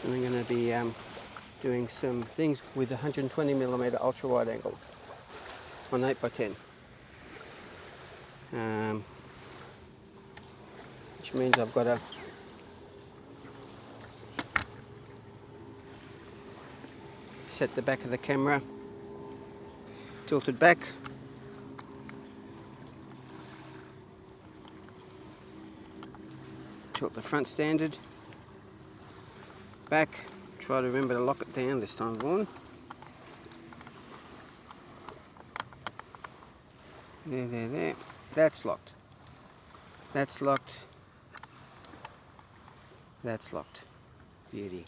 And I'm going to be doing some things with 120mm ultra wide angle on 8x10. Which means I've got to set the back of the camera tilted back, tilt the front standard back, try to remember to lock it down this time, Vaughan. There. That's locked. That's locked. That's locked. Beauty.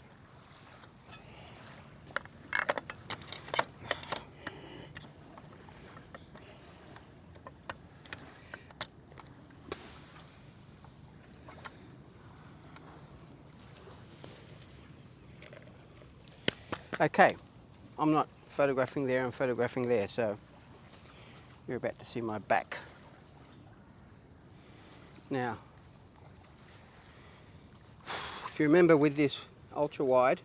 Okay, I'm not photographing there, I'm photographing there, so you're about to see my back. Now, if you remember with this ultra wide,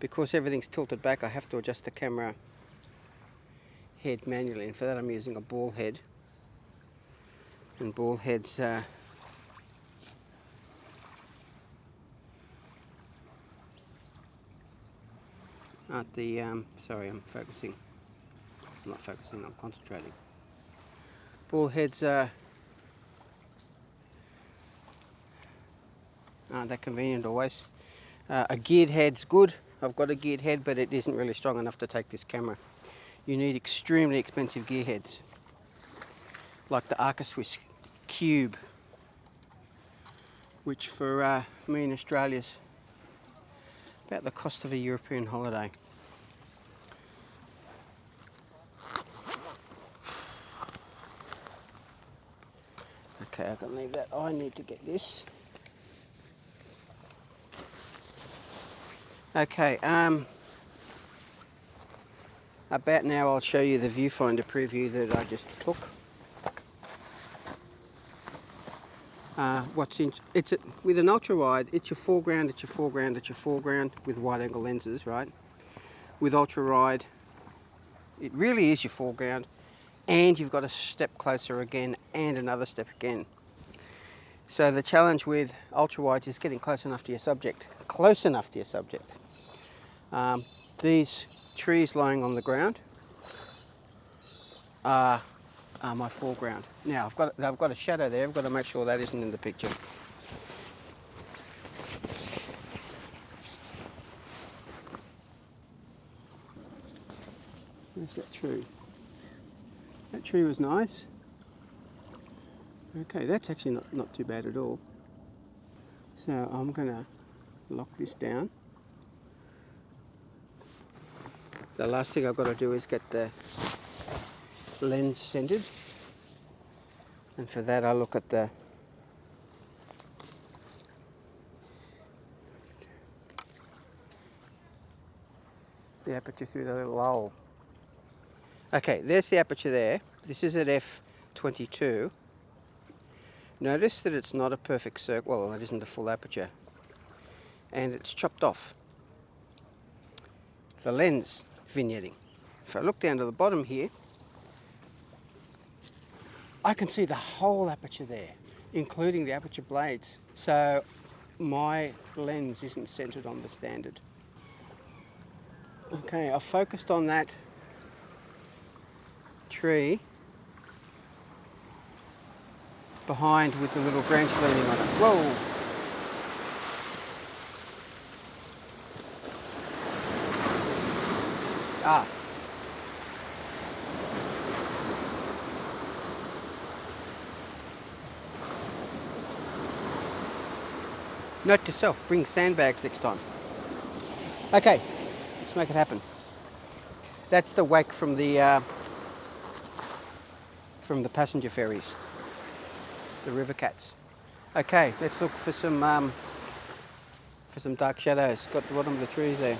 because everything's tilted back, I have to adjust the camera head manually, and for that I'm using a ball head. And ball heads aren't the, sorry, I'm focusing. I'm not focusing, I'm concentrating. Ball heads aren't that convenient always. A geared head's good. I've got a geared head, but it isn't really strong enough to take this camera. You need extremely expensive gear heads, like the Arca-Swiss Cube, which for me in Australia's about the cost of a European holiday. Okay, I can leave that. I need to get this. Okay, about now I'll show you the viewfinder preview that I just took. With an ultra wide, it's your foreground, it's your foreground, it's your foreground with wide angle lenses, right? With ultra wide, it really is your foreground, and you've got a step closer again and another step again. So the challenge with ultra wides is getting close enough to your subject. Close enough to your subject. These trees lying on the ground are my foreground. Now I've got a shadow there. I've got to make sure that isn't in the picture. Where's that tree? That tree was nice. Okay, that's actually not too bad at all. So I'm gonna lock this down. The last thing I've got to do is get the lens centered, and for that I look at the aperture through the little hole. Okay, there's the aperture there. This is at f22. Notice that it's not a perfect circle, well, it isn't a full aperture, and it's chopped off. The lens vignetting. If I look down to the bottom here, I can see the whole aperture there, including the aperture blades. So my lens isn't centered on the standard. Okay, I've focused on that tree behind with the little branch leaning on it. Whoa! Ah. Note to self, bring sandbags next time. Okay, let's make it happen. That's the wake from the passenger ferries, the river cats. Okay, let's look for some dark shadows. Got the bottom of the trees there.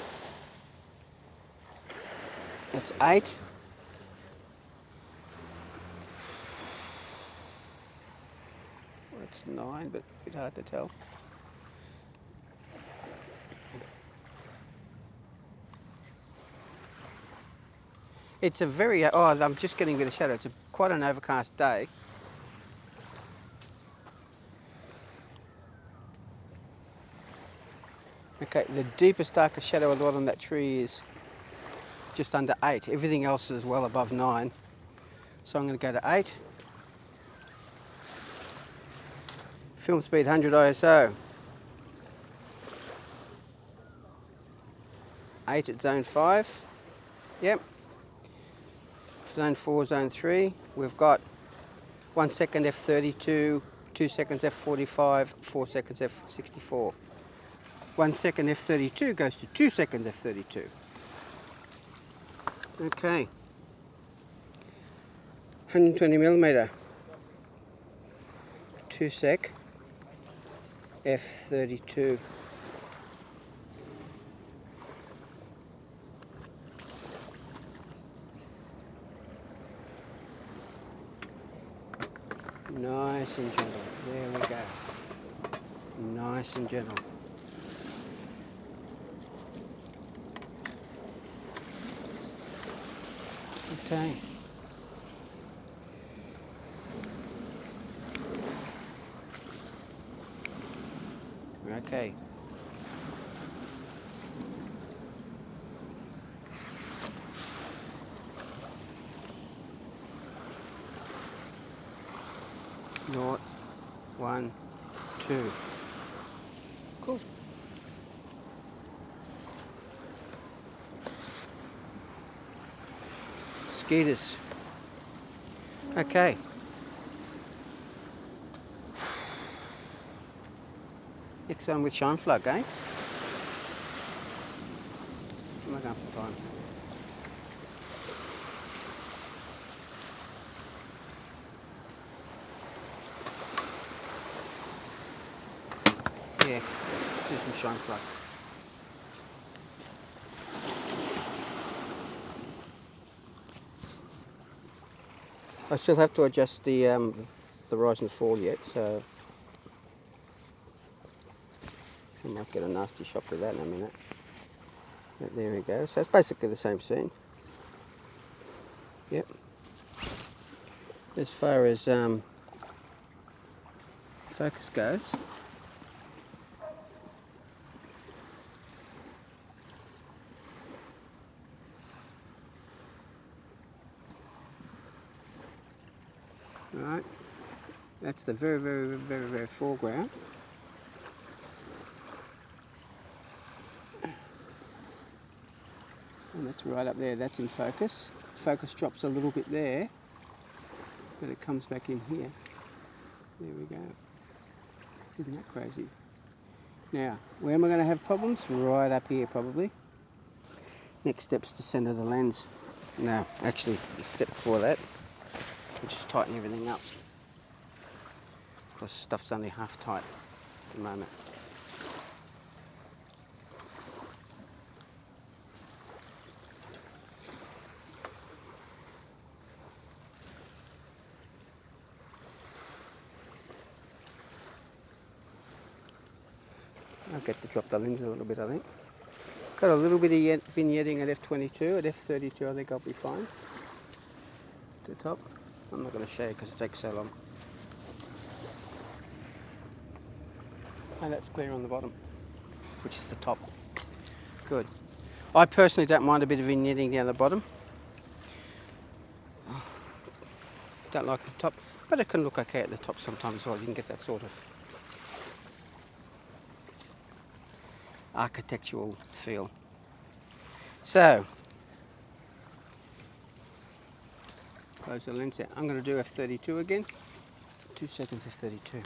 That's 8. Well, it's 9, but a bit hard to tell. It's a very, oh, I'm just getting a bit of shadow. It's quite an overcast day. Okay, the deepest, darkest shadow of the bottom of that tree is just under 8. Everything else is well above 9. So I'm going to go to 8. Film speed 100 ISO. 8 at zone 5. Yep. Zone 4, zone 3. We've got 1 second f32, 2 seconds f45, 4 seconds f64. 1 second f32 goes to 2 seconds f32. Okay. 120mm. 2 sec f32. Nice and gentle. There we go. Nice and gentle. Okay. Okay. Naught, 1, 2. Cool. Skeeters. Okay. Next on with shine flood, eh? Am I going for time? Yeah, let's do some shine flood. I still have to adjust the rise and fall yet, so I might get a nasty shot with that in a minute. But there we go. So it's basically the same scene. Yep. As far as focus goes, right, that's the very foreground. And that's right up there, that's in focus. Focus drops a little bit there, but it comes back in here. There we go. Isn't that crazy? Now, where am I going to have problems? Right up here probably. Next step's to center the lens. No, actually, the step before that, we'll just tighten everything up. Because stuff's only half tight at the moment. I'll get to drop the lens a little bit, I think. Got a little bit of vignetting at f22. At f32 I think I'll be fine. At the top. I'm not going to show you because it takes so long. And that's clear on the bottom, which is the top. Good. I personally don't mind a bit of vignetting down the bottom. Don't like the top, but it can look okay at the top sometimes as well. You can get that sort of architectural feel. So, close the lens out. I'm going to do f32 again. 2 seconds f32.